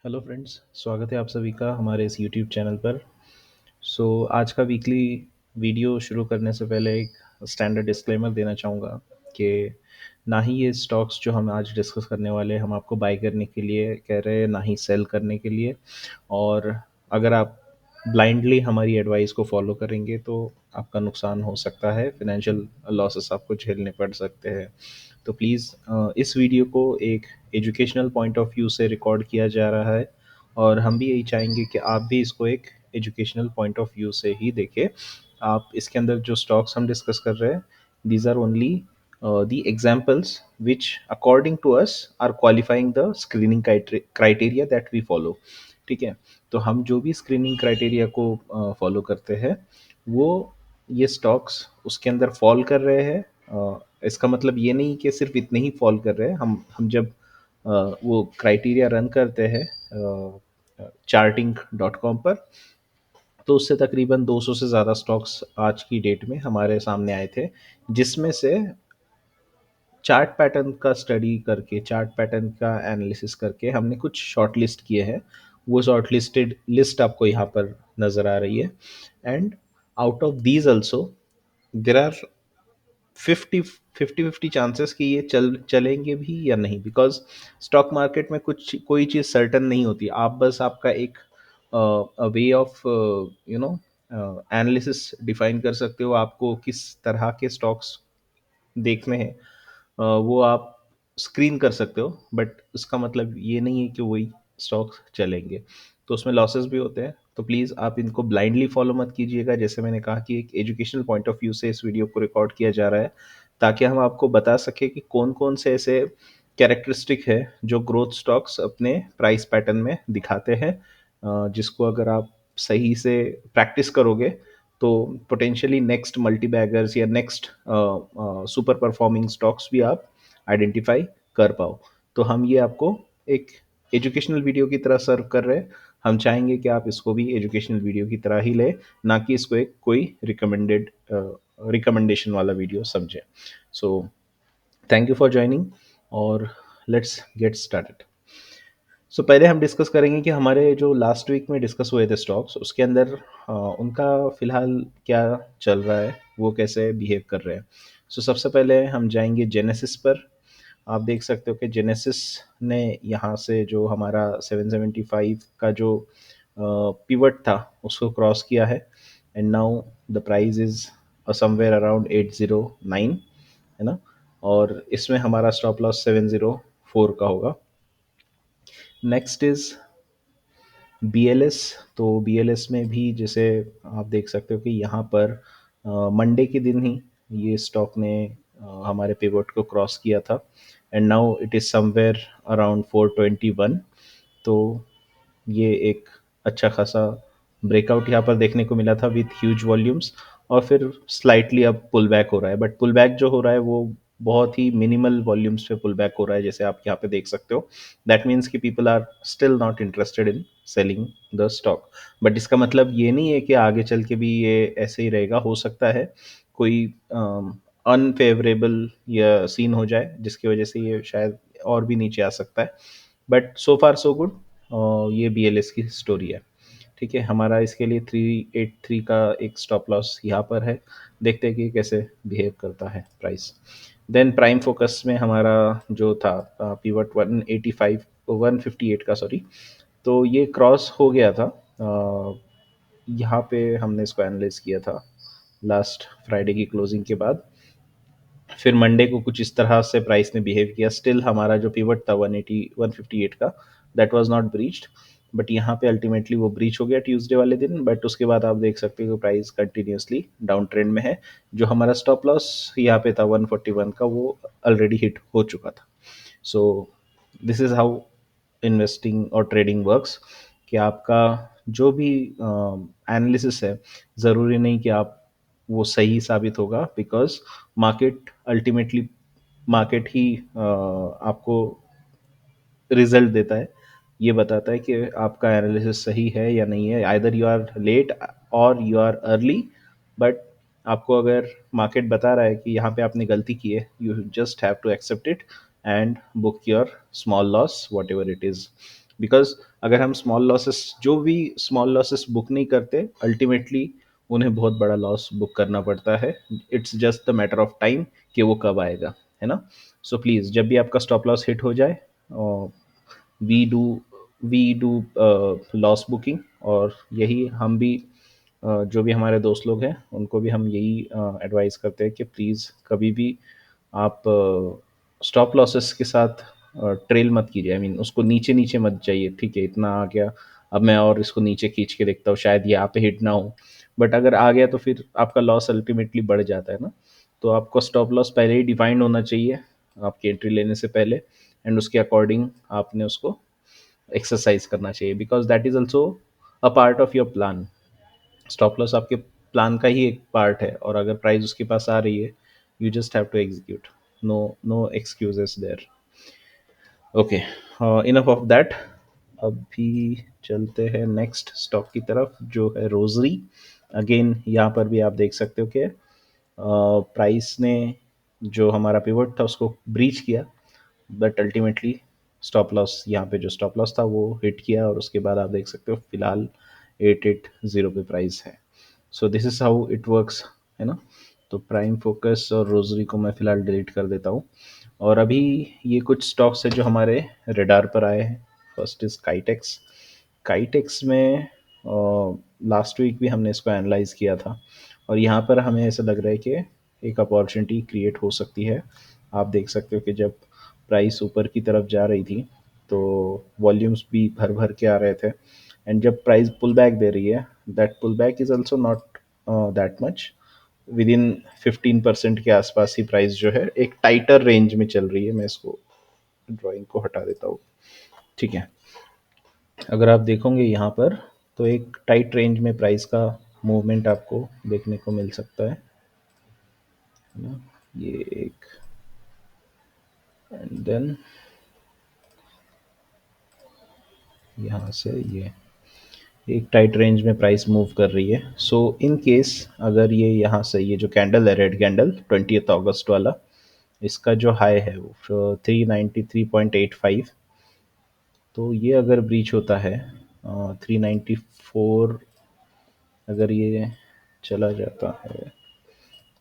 Hello friends, स्वागत है आप सभी का हमारे इस यूट्यूब चैनल पर। आज का वीकली वीडियो शुरू करने से पहले एक स्टैंडर्ड डिस्क्लेमर देना चाहूँगा कि ना ही ये स्टॉक्स जो हम आज डिस्कस करने वाले हैं हम आपको बाय करने के लिए कह रहे हैं, ना ही सेल करने के लिए। और अगर आप ब्लाइंडली हमारी एडवाइस को फॉलो करेंगे तो आपका नुकसान हो सकता है, फाइनेंशियल लॉसेस आपको झेलने पड़ सकते हैं। तो प्लीज़ इस वीडियो को एक एजुकेशनल पॉइंट ऑफ व्यू से रिकॉर्ड किया जा रहा है और हम भी यही चाहेंगे कि आप भी इसको एक एजुकेशनल पॉइंट ऑफ व्यू से ही देखें। आप इसके अंदर जो स्टॉक्स हम डिस्कस कर रहे हैं, these are only the examples which according to us are qualifying the screening criteria that we follow. ठीक है, तो हम जो भी स्क्रीनिंग क्राइटेरिया को फॉलो करते हैं वो ये स्टॉक्स उसके अंदर फॉल कर रहे हैं। इसका मतलब ये नहीं कि सिर्फ इतने ही फॉल कर रहे हैं। हम जब वो क्राइटेरिया रन करते हैं चार्टिंग डॉट कॉम पर, तो उससे तकरीबन 200 से ज़्यादा स्टॉक्स आज की डेट में हमारे सामने आए थे, जिसमें से चार्ट पैटर्न का स्टडी करके, चार्ट पैटर्न का एनालिसिस करके हमने कुछ शॉर्ट लिस्ट किए हैं। वो शॉर्ट लिस्टेड लिस्ट आपको यहाँ पर नज़र आ रही है। And out of these also there are 50-50 chances कि ये चलेंगे भी या नहीं, बिकॉज स्टॉक मार्केट में कुछ कोई चीज़ सर्टन नहीं होती। आप बस आपका एक way of you know analysis define कर सकते हो, आपको किस तरह के स्टॉक्स देखने हैं। वो आप स्क्रीन कर सकते हो, बट उसका मतलब ये नहीं है कि वही स्टॉक्स चलेंगे। तो उसमें लॉसेस भी होते हैं। तो प्लीज़ आप इनको ब्लाइंडली फॉलो मत कीजिएगा। जैसे मैंने कहा कि एक एजुकेशनल पॉइंट ऑफ व्यू से इस वीडियो को रिकॉर्ड किया जा रहा है, ताकि हम आपको बता सकें कि कौन कौन से ऐसे कैरेक्टरिस्टिक है जो ग्रोथ स्टॉक्स अपने प्राइस पैटर्न में दिखाते हैं, जिसको अगर आप सही से प्रैक्टिस करोगे तो पोटेंशियली नेक्स्ट मल्टी बैगर्स या नेक्स्ट सुपर परफॉर्मिंग स्टॉक्स भी आप आइडेंटिफाई कर पाओ। तो हम ये आपको एक एजुकेशनल वीडियो की तरह सर्व कर रहे हैं। हम चाहेंगे कि आप इसको भी एजुकेशनल वीडियो की तरह ही लें, ना कि इसको एक कोई रिकमेंडेशन वाला वीडियो समझें। So thank you for joining और लेट्स गेट स्टार्टेड। पहले हम डिस्कस करेंगे कि हमारे जो लास्ट वीक में डिस्कस हुए थे स्टॉक्स, उसके अंदर उनका फ़िलहाल क्या चल रहा है, वो कैसे बिहेव कर रहे हैं। सबसे पहले हम जाएंगे जेनेसिस पर। आप देख सकते हो कि जेनेसिस ने यहाँ से जो हमारा 775 का जो पिवट था उसको क्रॉस किया है। And now the price is somewhere around 809, है ना। और इसमें हमारा स्टॉप लॉस 704 का होगा। Next is BLS. तो बीएलएस में भी जैसे आप देख सकते हो कि यहाँ पर मंडे के दिन ही ये स्टॉक ने हमारे पिवट को क्रॉस किया था। And now it is somewhere around 421। तो ये एक अच्छा खासा ब्रेकआउट यहाँ पर देखने को मिला था विथ ह्यूज वॉल्यूम्स। और फिर स्लाइटली अब पुल बैक हो रहा है, बट पुल बैक जो हो रहा है वो बहुत ही मिनिमल वॉल्यूम्स पे पुल बैक हो रहा है, जैसे आप यहाँ पे देख सकते हो। दैट मीन्स कि people are still not interested in selling the stock. But इसका मतलब ये नहीं है कि आगे चल के भी ये ऐसे ही रहेगा। हो सकता है कोई अनफेवरेबल या सीन हो जाए जिसकी वजह से ये शायद और भी नीचे आ सकता है। But so far so good, ये BLS की स्टोरी है। ठीक है, हमारा इसके लिए 383 का एक स्टॉप लॉस यहाँ पर है। देखते हैं कि कैसे बिहेव करता है प्राइस। देन प्राइम फोकस में हमारा जो था पीवट 185 158 का, सॉरी, तो ये क्रॉस हो गया था। यहाँ पे हमने इसको एनालाइज किया था लास्ट फ्राइडे की क्लोजिंग के बाद। फिर मंडे को कुछ इस तरह से प्राइस ने बिहेव किया। स्टिल हमारा जो पिवट था 180 158 का, that was not breached. But यहाँ पे अल्टीमेटली वो ब्रीच हो गया ट्यूसडे वाले दिन। बट उसके बाद आप देख सकते हो प्राइस कंटिन्यूसली डाउन ट्रेंड में है। जो हमारा स्टॉप लॉस यहाँ पे था 141 का, वो ऑलरेडी हिट हो चुका था। So this is how investing और ट्रेडिंग वर्क्स, कि आपका जो भी एनालिसिस है, ज़रूरी नहीं कि आप वो सही साबित होगा, बिकॉज मार्केट अल्टीमेटली मार्केट ही आपको रिजल्ट देता है। ये बताता है कि आपका एनालिसिस सही है या नहीं है। आइदर यू आर लेट और यू आर अर्ली। बट आपको अगर मार्केट बता रहा है कि यहाँ पे आपने गलती की है, you just have to accept it and book your small loss whatever it is. Because अगर हम स्मॉल लॉसेस, जो भी स्मॉल लॉसेस बुक नहीं करते, अल्टीमेटली उन्हें बहुत बड़ा लॉस बुक करना पड़ता है। It's just the matter of time कि वो कब आएगा, है ना। सो प्लीज़ जब भी आपका स्टॉप लॉस हिट हो जाए, we do we do loss booking, और यही हम भी जो भी हमारे दोस्त लोग हैं उनको भी हम यही एडवाइस करते हैं कि प्लीज़ कभी भी आप स्टॉप लॉसेस के साथ ट्रेल मत कीजिए। आई मीन उसको नीचे नीचे मत जाइए, ठीक है इतना आ गया, अब मैं और इसको नीचे खींच के देखता हूँ शायद यहाँ पे हिट ना हो। बट अगर आ गया तो फिर आपका लॉस अल्टीमेटली बढ़ जाता है ना। तो आपको स्टॉप लॉस पहले ही डिफाइंड होना चाहिए आपकी एंट्री लेने से पहले, एंड उसके अकॉर्डिंग आपने उसको एक्सरसाइज करना चाहिए, because that is also a part of your plan. Stop loss आपके प्लान का ही एक पार्ट है, और अगर प्राइस उसके पास आ रही है, you just have to execute. No, no excuses there. Okay, enough of that. अभी चलते हैं नेक्स्ट स्टॉक की तरफ, जो है रोजरी। अगेन यहाँ पर भी आप देख सकते हो कि प्राइस ने जो हमारा पिवट था उसको ब्रीच किया, बट अल्टीमेटली स्टॉप लॉस, यहाँ पे जो स्टॉप लॉस था वो हिट किया, और उसके बाद आप देख सकते हो फिलहाल 880 पे प्राइस है। सो this is how it works, है ना। तो प्राइम फोकस और रोजरी को मैं फिलहाल डिलीट कर देता हूँ। और अभी ये कुछ स्टॉक्स है जो हमारे रेडार पर आए हैं। First is Kitex. काइटेक्स में लास्ट वीक भी हमने इसको एनालाइज किया था, और यहाँ पर हमें ऐसा लग रहा है कि एक अपॉर्चुनिटी क्रिएट हो सकती है। आप देख सकते हो कि जब प्राइस ऊपर की तरफ जा रही थी तो वॉल्यूम्स भी भर भर के आ रहे थे, एंड जब प्राइस पुल बैक दे रही है, that pull back is also not that much, within 15% के आसपास ही प्राइस जो है एक टाइटर रेंज में चल रही है। मैं इसको ड्राइंग को हटा देता हूँ, ठीक है। अगर आप देखोगे यहाँ पर, तो एक टाइट रेंज में प्राइस का मूवमेंट आपको देखने को मिल सकता है ना। ये एक, एंड देन यहाँ से ये एक टाइट रेंज में प्राइस मूव कर रही है। सो इन केस अगर ये यहाँ से, ये जो कैंडल है रेड कैंडल 20 अगस्त वाला, इसका जो हाई है वो 393.85, तो ये अगर ब्रीच होता है 394, अगर ये चला जाता है,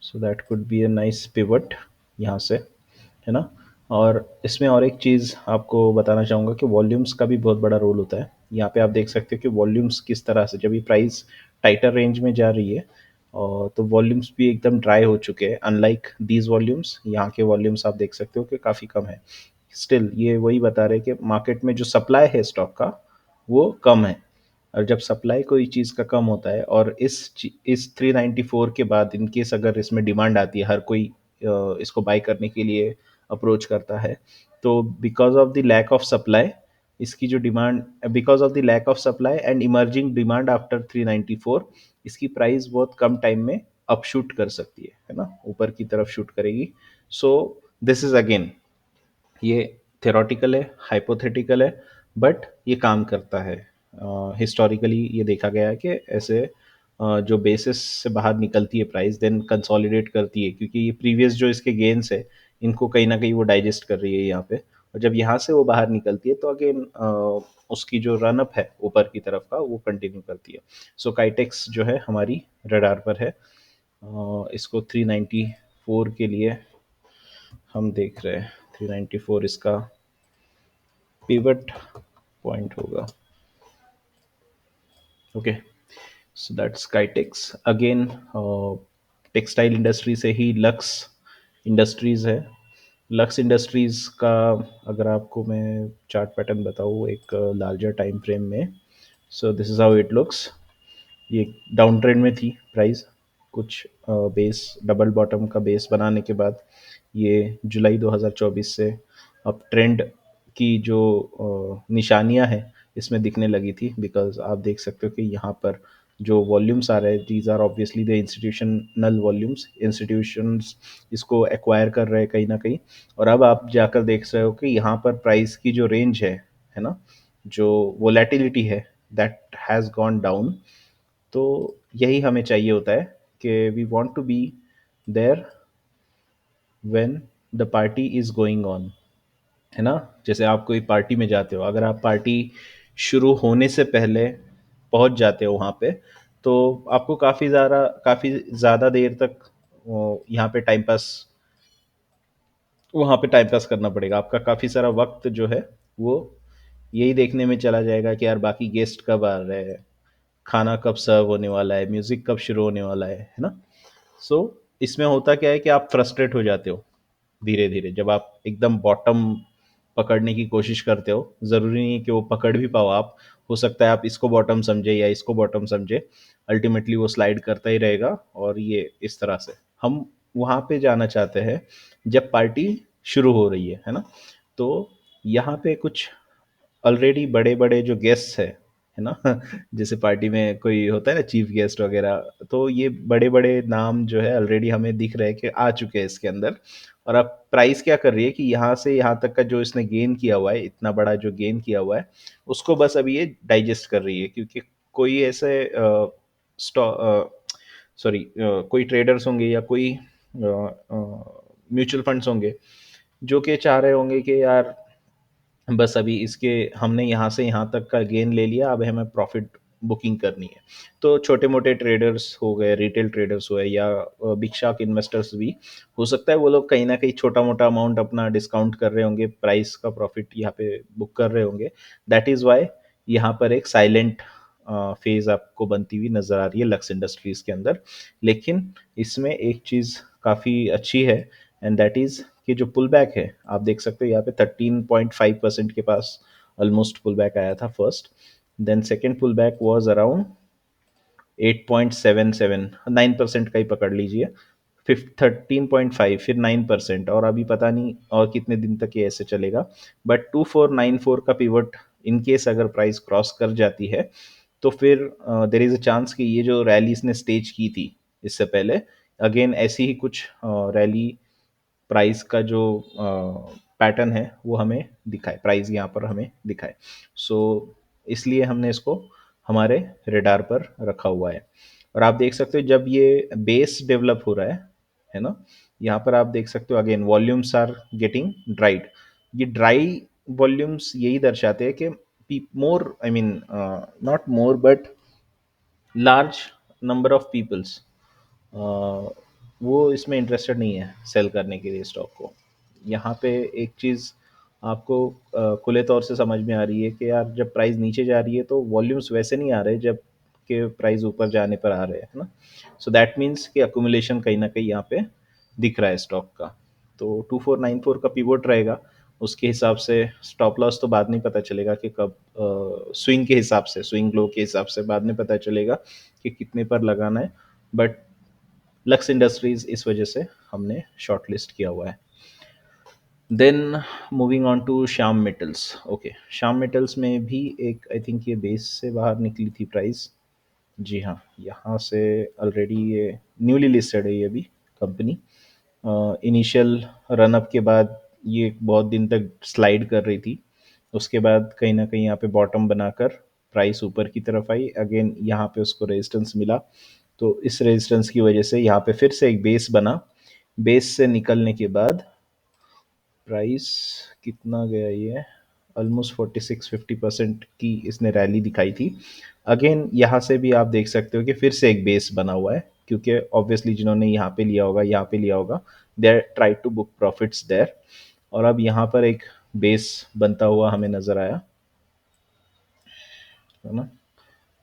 so that could be a nice pivot यहाँ से, है ना। और इसमें और एक चीज़ आपको बताना चाहूँगा कि वॉल्यूम्स का भी बहुत बड़ा रोल होता है। यहाँ पे आप देख सकते हो कि वॉल्यूम्स किस तरह से, जब ये प्राइस टाइटर रेंज में जा रही है, और तो वॉल्यूम्स भी एकदम ड्राई हो चुके हैं। अनलाइक दीज वॉल्यूम्स, यहाँ के वॉल्यूम्स आप देख सकते हो कि काफ़ी कम है। स्टिल ये वही बता रहे हैं कि मार्केट में जो सप्लाई है स्टॉक का वो कम है, और जब सप्लाई कोई चीज़ का कम होता है, और इस 394 के बाद इन केस अगर इसमें डिमांड आती है, हर कोई इसको बाय करने के लिए अप्रोच करता है, तो because of the lack of supply, इसकी जो demand, because of the lack of supply and emerging demand after 394, इसकी प्राइस बहुत कम टाइम में अप शूट कर सकती है ना, ऊपर की तरफ शूट करेगी। सो दिस इज अगेन, ये थेरोटिकल है, हाइपोथेटिकल है, बट ये काम करता है। हिस्टोरिकली ये देखा गया है कि ऐसे जो बेसिस से बाहर निकलती है प्राइस, देन कंसोलिडेट करती है, क्योंकि ये प्रीवियस जो इसके गेन्स है इनको कहीं ना कहीं वो डाइजेस्ट कर रही है यहाँ पे, और जब यहाँ से वो बाहर निकलती है तो अगेन उसकी जो रनअप है ऊपर की तरफ का वो कंटिन्यू करती है। सो काइटेक्स जो है हमारी रडार पर है। इसको 394 के लिए हम देख रहे हैं, 394 इसका पिवट पॉइंट होगा। Okay, so that's Kitex. Again textile industry से ही लक्स इंडस्ट्रीज़ है। लक्स इंडस्ट्रीज़ का अगर आपको मैं चार्ट पैटर्न बताऊँ एक लार्जर टाइम फ्रेम में, so this is how it looks. ये डाउन ट्रेंड में थी प्राइस, कुछ बेस डबल बॉटम का बेस बनाने के बाद ये जुलाई 2024 से अब ट्रेंड की जो निशानियां हैं इसमें दिखने लगी थी, बिकॉज आप देख सकते हो कि यहाँ पर जो वॉल्यूम्स आ रहे हैं, these are obviously the institutional volumes, institutions इसको एक्वायर कर रहे हैं कहीं ना कहीं। और अब आप जाकर देख रहे हो कि यहाँ पर प्राइस की जो रेंज है ना, जो वोलेटिलिटी है, दैट हैज़ गॉन डाउन। तो यही हमें चाहिए होता है कि we want to be there when the party is going on, है ना? जैसे आप कोई पार्टी में जाते हो, अगर आप पार्टी शुरू होने से पहले पहुंच जाते हो वहाँ पे, तो आपको काफ़ी ज़्यादा देर तक यहाँ पे टाइम पास वहाँ पे टाइम पास करना पड़ेगा। आपका काफ़ी सारा वक्त जो है वो यही देखने में चला जाएगा कि यार बाकी गेस्ट कब आ रहे हैं, खाना कब सर्व होने वाला है, म्यूज़िक कब शुरू होने वाला है ना? सो इसमें होता क्या है कि आप फ्रस्ट्रेट हो जाते हो धीरे धीरे, जब आप एकदम बॉटम पकड़ने की कोशिश करते हो। ज़रूरी नहीं है कि वो पकड़ भी पाओ आप, हो सकता है आप इसको बॉटम समझे या इसको बॉटम समझे, अल्टीमेटली वो स्लाइड करता ही रहेगा। और ये इस तरह से हम वहाँ पे जाना चाहते हैं जब पार्टी शुरू हो रही है ना? तो यहाँ पे कुछ ऑलरेडी बड़े बड़े जो गेस्ट्स है ना जैसे पार्टी में कोई होता है ना चीफ गेस्ट वगैरह, तो ये बड़े बड़े नाम जो है ऑलरेडी हमें दिख रहे हैं कि आ चुके हैं इसके अंदर। और अब प्राइस क्या कर रही है कि यहाँ से यहाँ तक का जो इसने गेन किया हुआ है, इतना बड़ा जो गेन किया हुआ है, उसको बस अभी ये डाइजेस्ट कर रही है। क्योंकि कोई ऐसे सॉरी कोई ट्रेडर्स होंगे या कोई म्यूचुअल फंड्स होंगे जो कि चाह रहे होंगे कि यार बस अभी इसके हमने यहाँ से यहाँ तक का गेन ले लिया, अब हमें प्रॉफिट बुकिंग करनी है। तो छोटे मोटे ट्रेडर्स हो गए, रिटेल ट्रेडर्स हुए, या बिग शार्क इन्वेस्टर्स भी हो सकता है, वो लोग कहीं ना कहीं छोटा मोटा अमाउंट अपना डिस्काउंट कर रहे होंगे, प्राइस का प्रॉफिट यहाँ पे बुक कर रहे होंगे। दैट इज़ वाई यहाँ पर एक साइलेंट फेज आपको बनती हुई नजर आ रही है लक्स इंडस्ट्रीज के अंदर। लेकिन इसमें एक चीज़ काफ़ी अच्छी है, एंड दैट इज़ कि जो पुल बैक है आप देख सकते हो यहाँ पे 13.5% के पास ऑलमोस्ट पुल बैक आया था first. Then second pull back was around 8.77, 9% का ही पकड़ लीजिए। फिफ्थ 13.5, फिर 9%, और अभी पता नहीं और कितने दिन तक ये ऐसे चलेगा। बट 2494 का पिवट इन केस अगर प्राइस क्रॉस कर जाती है, तो फिर देर इज अ चांस कि ये जो रैली इसने स्टेज की थी इससे पहले, अगेन ऐसी ही कुछ रैली प्राइस का जो पैटर्न है वो हमें दिखाए, प्राइस यहाँ पर हमें दिखाए। सो इसलिए हमने इसको हमारे रेडार पर रखा हुआ है। और आप देख सकते हो जब ये बेस डेवलप हो रहा है ना, यहाँ पर आप देख सकते हो again volumes are getting dried. ये ड्राई वॉल्यूम्स यही दर्शाते हैं कि more, I mean not more but large number of peoples वो इसमें इंटरेस्टेड नहीं है सेल करने के लिए स्टॉक को। यहाँ पे एक चीज़ आपको खुले तौर से समझ में आ रही है कि यार जब प्राइस नीचे जा रही है तो वॉल्यूम्स वैसे नहीं आ रहे जब के प्राइस ऊपर जाने पर आ रहे हैं, है ना? सो दैट मीन्स कि अक्यूमुलेशन कहीं ना कहीं यहाँ पे दिख रहा है स्टॉक का। तो 2494 का पिवोट रहेगा, उसके हिसाब से स्टॉप लॉस तो बाद में पता चलेगा कि कब, स्विंग के हिसाब से, स्विंग लो के हिसाब से बाद में पता चलेगा कि कितने पर लगाना है। बट लक्स इंडस्ट्रीज इस वजह से हमने शॉर्ट लिस्ट किया हुआ है। Then moving on to Shyam Metals. Okay, Shyam Metals में भी एक आई थिंक ये बेस से बाहर निकली थी प्राइस। जी हाँ, यहाँ से ऑलरेडी ये न्यूली लिस्टेड है ये भी कंपनी। इनिशियल रनअप के बाद ये बहुत दिन तक स्लाइड कर रही थी, उसके बाद कहीं ना कहीं यहाँ पे बॉटम बनाकर प्राइस ऊपर की तरफ आई, अगेन यहाँ पे उसको रेजिस्टेंस मिला। तो इस रेजिस्टेंस की वजह से यहाँ पे फिर से एक बेस बना। बेस से निकलने के बाद प्राइस कितना गया, ये ऑलमोस्ट 46-50% की इसने रैली दिखाई थी। अगेन यहाँ से भी आप देख सकते हो कि फिर से एक बेस बना हुआ है, क्योंकि ऑब्वियसली जिन्होंने यहाँ पे लिया होगा, यहाँ पे लिया होगा, they try to book profits there. और अब यहाँ पर एक बेस बनता हुआ हमें नज़र आया, है ना?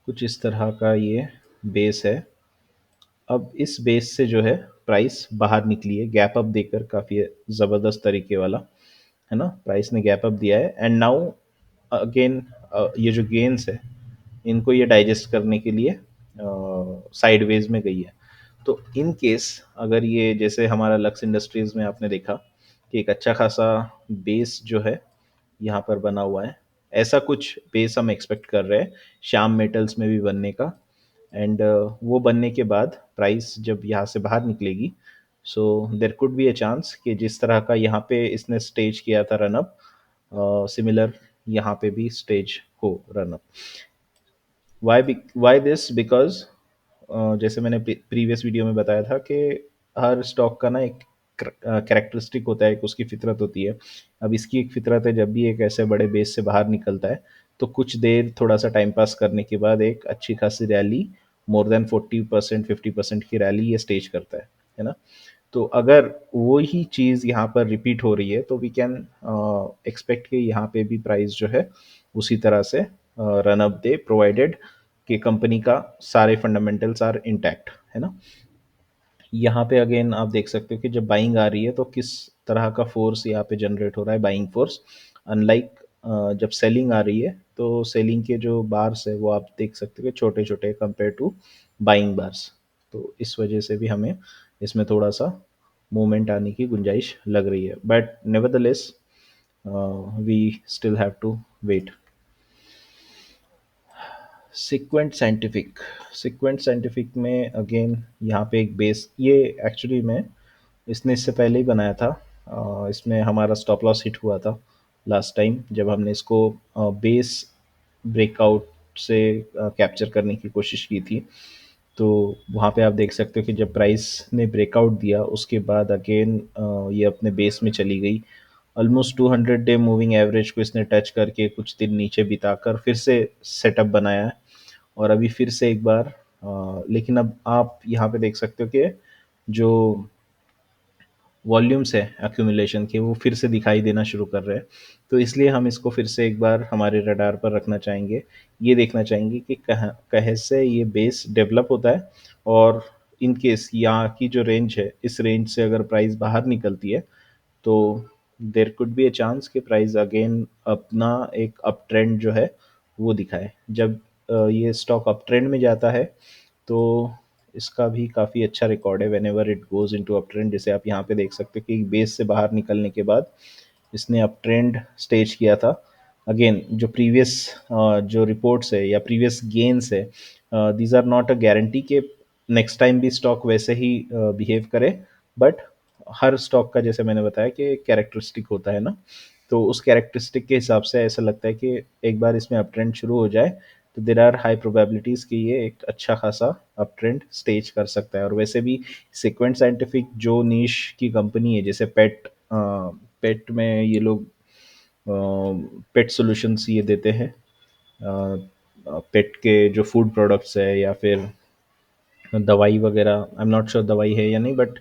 कुछ इस तरह का ये बेस है। अब इस बेस से जो है प्राइस बाहर निकली है गैप अप देकर, काफ़ी ज़बरदस्त तरीके वाला, है ना? प्राइस ने गैप अप दिया है, एंड नाउ अगेन ये जो गेन्स है इनको ये डाइजेस्ट करने के लिए साइडवेज में गई है। तो इन केस अगर ये जैसे हमारा लक्स इंडस्ट्रीज में आपने देखा कि एक अच्छा खासा बेस जो है यहाँ पर बना हुआ है, ऐसा कुछ बेस हम एक्सपेक्ट कर रहे हैं श्याम मेटल्स में भी बनने का। एंड वो बनने के बाद प्राइस जब यहाँ से बाहर निकलेगी, so there could be a chance कि जिस तरह का यहाँ पे इसने स्टेज किया था रनअप, सिमिलर यहाँ पे भी स्टेज हो रनअप। वाई दिस, बिकॉज जैसे मैंने प्रीवियस वीडियो में बताया था कि हर स्टॉक का ना एक कैरेक्टरिस्टिक होता है, एक उसकी फितरत होती है। अब इसकी एक फितरत है, जब भी एक ऐसे बड़े बेस से बाहर निकलता है तो कुछ देर थोड़ा सा टाइम पास करने के बाद एक अच्छी खासी रैली, मोर देन 40% 50% की रैली ये स्टेज करता है ना। तो अगर वो ही चीज़ यहाँ पर रिपीट हो रही है तो वी कैन एक्सपेक्ट कि यहाँ पे भी प्राइस जो है उसी तरह से रन अप दे, प्रोवाइडेड कि कंपनी का सारे फंडामेंटल्स आर इंटैक्ट, है ना। यहाँ पे अगेन आप देख सकते हो कि जब बाइंग आ रही है तो किस तरह का फोर्स यहाँ पे जनरेट हो रहा है, बाइंग फोर्स। अनलाइक जब सेलिंग आ रही है तो सेलिंग के जो बार्स है वो आप देख सकते हो कि छोटे छोटे कंपेयर टू बाइंग बार्स। तो इस वजह से भी हमें इसमें थोड़ा सा मूवमेंट आने की गुंजाइश लग रही है, but nevertheless we still have to wait. Sequent Scientific में अगेन यहाँ पे एक बेस, ये एक्चुअली मैं इसने इससे पहले ही बनाया था। इसमें हमारा स्टॉप लॉस हिट हुआ था लास्ट टाइम जब हमने इसको बेस ब्रेकआउट से कैप्चर करने की कोशिश की थी। तो वहाँ पे आप देख सकते हो कि जब प्राइस ने ब्रेकआउट दिया उसके बाद अगेन ये अपने बेस में चली गई। ऑलमोस्ट 200 डे मूविंग एवरेज को इसने टच करके कुछ दिन नीचे बिताकर फिर से सेटअप बनाया है। और अभी फिर से एक बार लेकिन अब आप यहाँ पे देख सकते हो कि जो वॉल्यूम्स है एक्यूमुलेशन के वो फिर से दिखाई देना शुरू कर रहे हैं। तो इसलिए हम इसको फिर से एक बार हमारे रडार पर रखना चाहेंगे, ये देखना चाहेंगे कि कहाँ कहे से ये बेस डेवलप होता है। और इन केस यहाँ की जो रेंज है इस रेंज से अगर प्राइस बाहर निकलती है तो देर कुड बी ए चांस कि प्राइस अगेन अपना एक अप ट्रेंड जो है वो दिखाए। जब ये स्टॉक अप ट्रेंड में जाता है तो इसका भी काफ़ी अच्छा रिकॉर्ड है when ever it goes into up trend. जैसे आप यहाँ पे देख सकते हो कि बेस से बाहर निकलने के बाद इसने अप ट्रेंड स्टेज किया था। अगेन जो प्रीवियस जो रिपोर्ट्स है या प्रीवियस गेन्स है, these are not a guarantee कि नेक्स्ट टाइम भी स्टॉक वैसे ही बिहेव करे। बट हर स्टॉक का जैसे मैंने बताया कि कैरेक्टरिस्टिक होता है ना, तो उस कैरेक्टरिस्टिक के हिसाब से ऐसा लगता है कि एक बार इसमें अप ट्रेंड शुरू हो जाए तो देर आर हाई प्रोबेबिलिटीज़ कि ये एक अच्छा खासा अप ट्रेंड स्टेज कर सकता है। और वैसे भी सीक्वेंट साइंटिफिक जो नीश की कंपनी है, जैसे पेट पेट में ये लोग पेट सॉल्यूशंस ये देते हैं, पेट के जो फूड प्रोडक्ट्स है या फिर दवाई वगैरह, आई एम नॉट श्योर दवाई है या नहीं, बट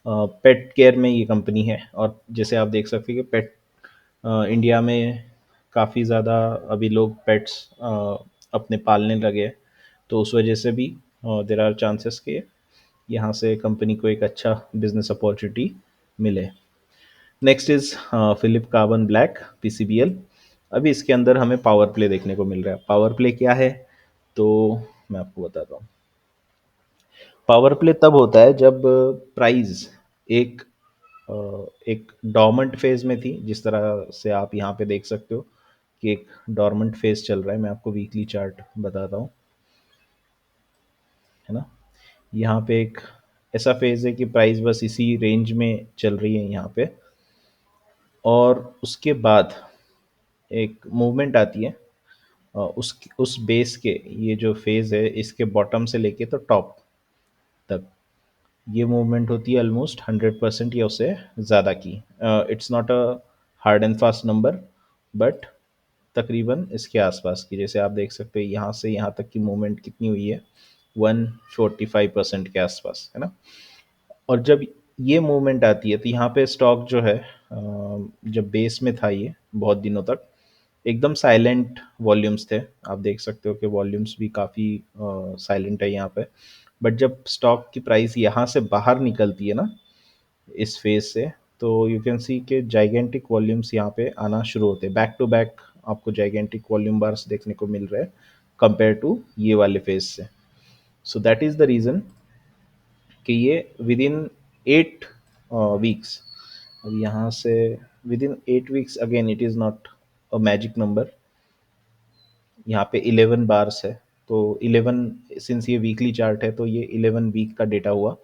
पेट केयर में ये कंपनी है। और जैसे आप देख सकते हैं कि पेट इंडिया में काफ़ी ज़्यादा अभी लोग पेट्स अपने पालने लगे हैं। तो उस वजह से भी देर आर चांसेस के यहाँ से कंपनी को एक अच्छा बिजनेस अपॉर्चुनिटी मिले। Next is Philip Carbon Black PCBL. अभी इसके अंदर हमें पावर प्ले देखने को मिल रहा है। पावर प्ले क्या है तो मैं आपको बताता हूँ। पावर प्ले तब होता है जब प्राइस एक एक डॉर्मेंट फेज में थी, जिस तरह से आप यहाँ पे देख सकते हो कि एक डॉर्मेंट फेज चल रहा है। मैं आपको वीकली चार्ट बताता हूँ, है ना। यहाँ पे एक ऐसा फेज है कि प्राइस बस इसी रेंज में चल रही है यहाँ पे, और उसके बाद एक मूवमेंट आती है उस बेस के, ये जो फेज है इसके बॉटम से लेके तो टॉप तक ये मूवमेंट होती है ऑलमोस्ट 100% या उससे ज़्यादा की। It's not a hard and fast number, but तकरीबन इसके आसपास की। जैसे आप देख सकते हैं यहाँ से यहाँ तक की मूवमेंट कितनी हुई है, 145% के आसपास, है ना। और जब ये मूवमेंट आती है तो यहाँ पे स्टॉक जो है जब बेस में था ये बहुत दिनों तक एकदम साइलेंट वॉल्यूम्स थे। आप देख सकते हो कि वॉल्यूम्स भी काफ़ी साइलेंट है यहाँ पे। बट जब स्टॉक की प्राइस यहाँ से बाहर निकलती है ना इस फेज से, तो यू कैन सी के जाइगेंटिक वॉल्यूम्स यहाँ पे आना शुरू होते हैं। बैक टू बैक आपको जाइगेंटिक वॉल्यूम बार्स देखने को मिल रहे हैं कंपेयर टू ये वाले फेज से। So that is the reason कि ये विद इन 8 वीक्स, अब यहाँ से with in 8 weeks, again it is not a magic number. यहाँ पे 11 बार्स है, तो 11, सिंस ये वीकली चार्ट है तो ये 11 वीक का डेटा हुआ।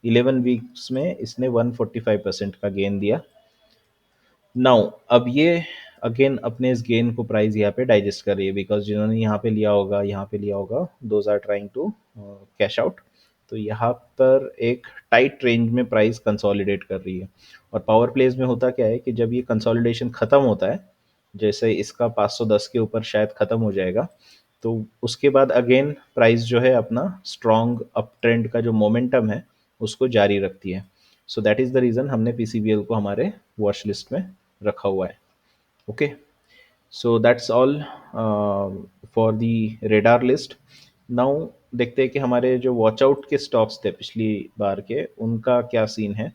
11 वीक्स में इसने 145% का गेन दिया। नाउ अब ये अगेन अपने इस गेन को प्राइस यहाँ पे डाइजेस्ट कर रही है, बिकॉज जिन्होंने यहाँ पे लिया होगा those are trying to cash out. तो यहाँ पर एक टाइट रेंज में प्राइस कंसोलिडेट कर रही है। और पावर प्लेज में होता क्या है कि जब ये कंसोलिडेशन ख़त्म होता है, जैसे इसका 510 के ऊपर शायद ख़त्म हो जाएगा, तो उसके बाद अगेन प्राइस जो है अपना स्ट्रॉन्ग अप ट्रेंड का जो मोमेंटम है उसको जारी रखती है। So that is the reason हमने पीसीबीएल को हमारे वॉच लिस्ट में रखा हुआ है। Okay, so that's all for the radar list. Now देखते हैं कि हमारे जो वॉच आउट के स्टॉक्स थे पिछली बार के, उनका क्या सीन है।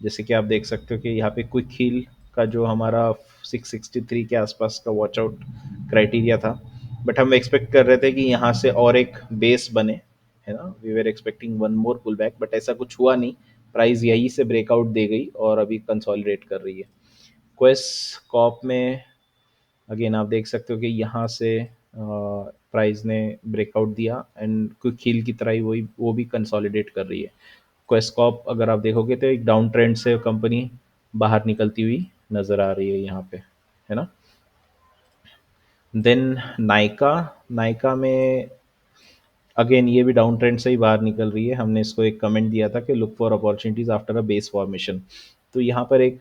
जैसे कि आप देख सकते हो कि यहाँ पे क्विक हील का जो हमारा 663 के आसपास का वॉच आउट क्राइटेरिया था, बट हम एक्सपेक्ट कर रहे थे कि यहाँ से और एक बेस बने, है ना। We were expecting one more pull back, but ऐसा कुछ हुआ नहीं। प्राइस यहीं से ब्रेकआउट दे गई और अभी कंसोलिडेट कर रही है। क्वेस कॉप में अगेन आप देख सकते हो कि यहाँ से प्राइस ने ब्रेकआउट दिया एंड क्विक हील की तरह ही वही वो भी कंसोलिडेट कर रही है। क्वेस्कॉप अगर आप देखोगे तो एक डाउन ट्रेंड से कंपनी बाहर निकलती हुई नज़र आ रही है यहाँ पे, है ना। देन नायका, नायका में अगेन ये भी डाउन ट्रेंड से ही बाहर निकल रही है। हमने इसको एक कमेंट दिया था कि look for opportunities after a base formation. तो यहाँ पर एक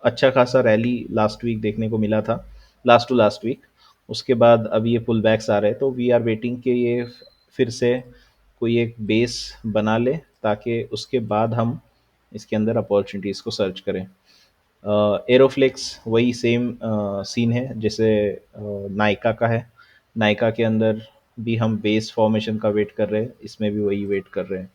अच्छा खासा रैली लास्ट वीक देखने को मिला था, लास्ट टू लास्ट वीक। उसके बाद अब ये पुल बैक्स आ रहे हैं, तो वी आर वेटिंग कि ये फिर से कोई एक बेस बना ले, ताकि उसके बाद हम इसके अंदर अपॉर्चुनिटीज़ को सर्च करें। एरोफ्लेक्स वही सेम सीन है जैसे नायका का है। नायका के अंदर भी हम बेस फॉर्मेशन का वेट कर रहे हैं, इसमें भी वही वेट कर रहे हैं।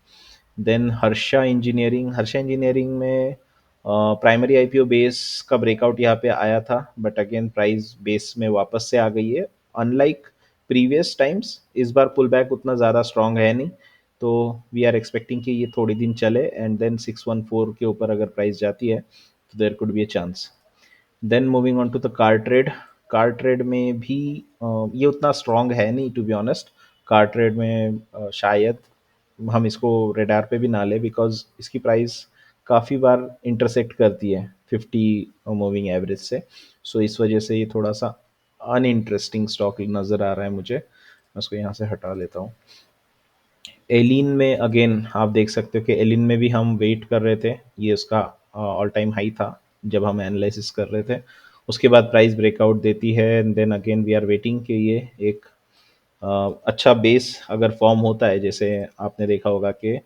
Then Harsha engineering, Harsha engineering में प्राइमरी आईपीओ बेस का ब्रेकआउट यहाँ पे आया था, बट अगेन प्राइस बेस में वापस से आ गई है। अनलाइक प्रीवियस टाइम्स इस बार पुल बैक उतना ज़्यादा स्ट्रॉन्ग है नहीं, तो वी आर एक्सपेक्टिंग कि ये थोड़ी दिन चले एंड देन 614 के ऊपर अगर प्राइस जाती है तो there could be a chance. Then moving on to the car trade, car trade में भी ये उतना स्ट्रॉन्ग है नहीं to be honest. Car trade में शायद हम इसको रेडार पे भी ना ले, बिकॉज इसकी प्राइस काफ़ी बार इंटरसेक्ट करती है 50 मूविंग एवरेज से। सो इस वजह से ये थोड़ा सा अनइंटरेस्टिंग स्टॉक नज़र आ रहा है मुझे। मैं उसको यहाँ से हटा लेता हूँ। एलिन में अगेन आप देख सकते हो कि एलिन में भी हम वेट कर रहे थे, ये उसका ऑल टाइम हाई था जब हम एनालिसिस कर रहे थे। उसके बाद प्राइस ब्रेकआउट देती है and then again we are waiting कि ये एक अच्छा बेस अगर फॉर्म होता है, जैसे आपने देखा होगा कि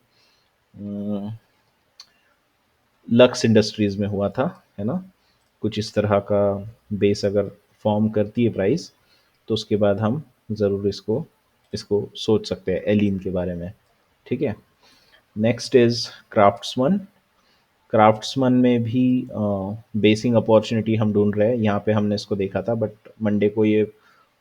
लक्स इंडस्ट्रीज में हुआ था, है ना। कुछ इस तरह का बेस अगर फॉर्म करती है प्राइस, तो उसके बाद हम ज़रूर इसको इसको सोच सकते हैं एलिन के बारे में। ठीक है। Next is craftsman. क्राफ्ट्समन में भी बेसिंग अपॉर्चुनिटी हम ढूंढ रहे हैं। यहाँ पे हमने इसको देखा था, बट मंडे को ये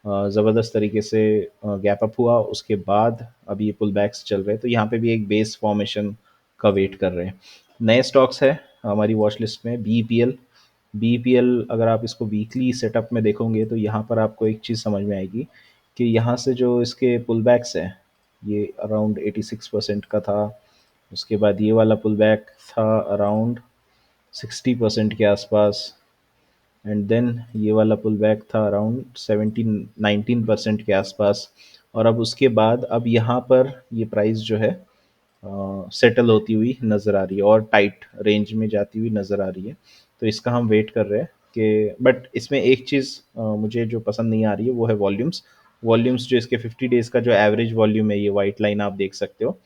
ज़बरदस्त तरीके से गैप अप हुआ, उसके बाद अब ये पुल बैक्स चल रहे हैं, तो यहाँ पे भी एक बेस फॉर्मेशन का वेट कर रहे हैं। नए स्टॉक्स है हमारी वॉच लिस्ट में बीपीएल। बीपीएल अगर आप इसको वीकली सेटअप में देखोगे तो यहाँ पर आपको एक चीज़ समझ में आएगी कि यहाँ से जो इसके पुल बैक्स हैं, ये अराउंड 86% का था। उसके बाद ये वाला पुल बैक था अराउंड 60% के आसपास, एंड देन ये वाला पुल बैक था अराउंड 17-19% के आसपास। और अब उसके बाद अब यहाँ पर ये प्राइस जो है सेटल होती हुई नज़र आ रही है और टाइट रेंज में जाती हुई नज़र आ रही है। तो इसका हम वेट कर रहे हैं कि, बट इसमें एक चीज़ मुझे जो पसंद नहीं आ रही है वो है वॉल्यूम्स। वॉल्यूम्स जो इसके 50 डेज़ का जो एवरेज वॉल्यूम है, ये वाइट लाइन आप देख सकते हो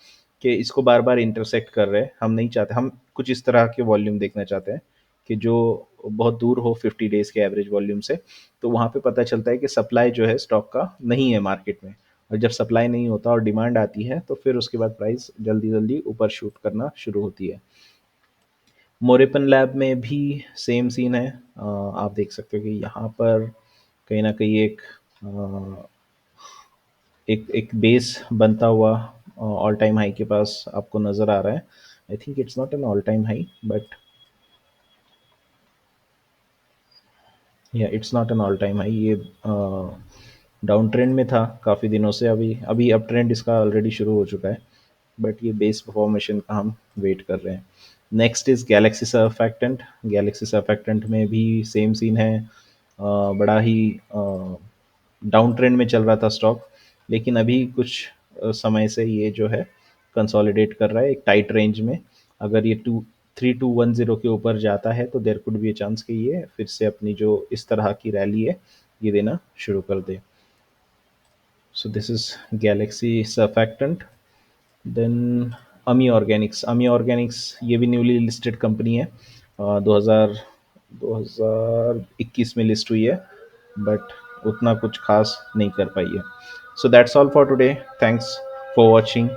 कि इसको बार बार इंटरसेक्ट कर रहे हैं। हम नहीं चाहते, हम कुछ इस तरह के वॉल्यूम देखना चाहते हैं कि जो बहुत दूर हो 50 डेज़ के एवरेज वॉल्यूम से। तो वहाँ पे पता चलता है कि सप्लाई जो है स्टॉक का नहीं है मार्केट में, और जब सप्लाई नहीं होता और डिमांड आती है तो फिर उसके बाद प्राइस जल्दी जल्दी ऊपर शूट करना शुरू होती है। मोरेपन लैब में भी सेम सीन है। आप देख सकते हो कि यहाँ पर कहीं ना कहीं एक बेस बनता हुआ ऑल टाइम हाई के पास आपको नज़र आ रहा है। I think it's not an all time high, but yeah it's not an all time high. ये डाउन ट्रेंड में था काफ़ी दिनों से, अभी अभी अप ट्रेंड इसका ऑलरेडी शुरू हो चुका है, बट ये बेस फॉर्मेशन का हम वेट कर रहे हैं। Next is Galaxy surfactant. Galaxy surfactant में भी सेम सीन है। बड़ा ही डाउन ट्रेंड में चल रहा था स्टॉक, लेकिन अभी कुछ समय से ये जो है कंसोलिडेट कर रहा है एक टाइट रेंज में। अगर ये 3210 के ऊपर जाता है तो there could be a chance कि ये फिर से अपनी जो इस तरह की रैली है ये देना शुरू कर दे। So this is Galaxy Surfactant. Then Ami Organics ये भी न्यूली लिस्टेड कंपनी है। 2021 में लिस्ट हुई है, बट उतना कुछ खास नहीं कर पाई है। So that's all for today. Thanks for watching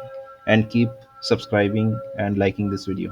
and keep subscribing and liking this video.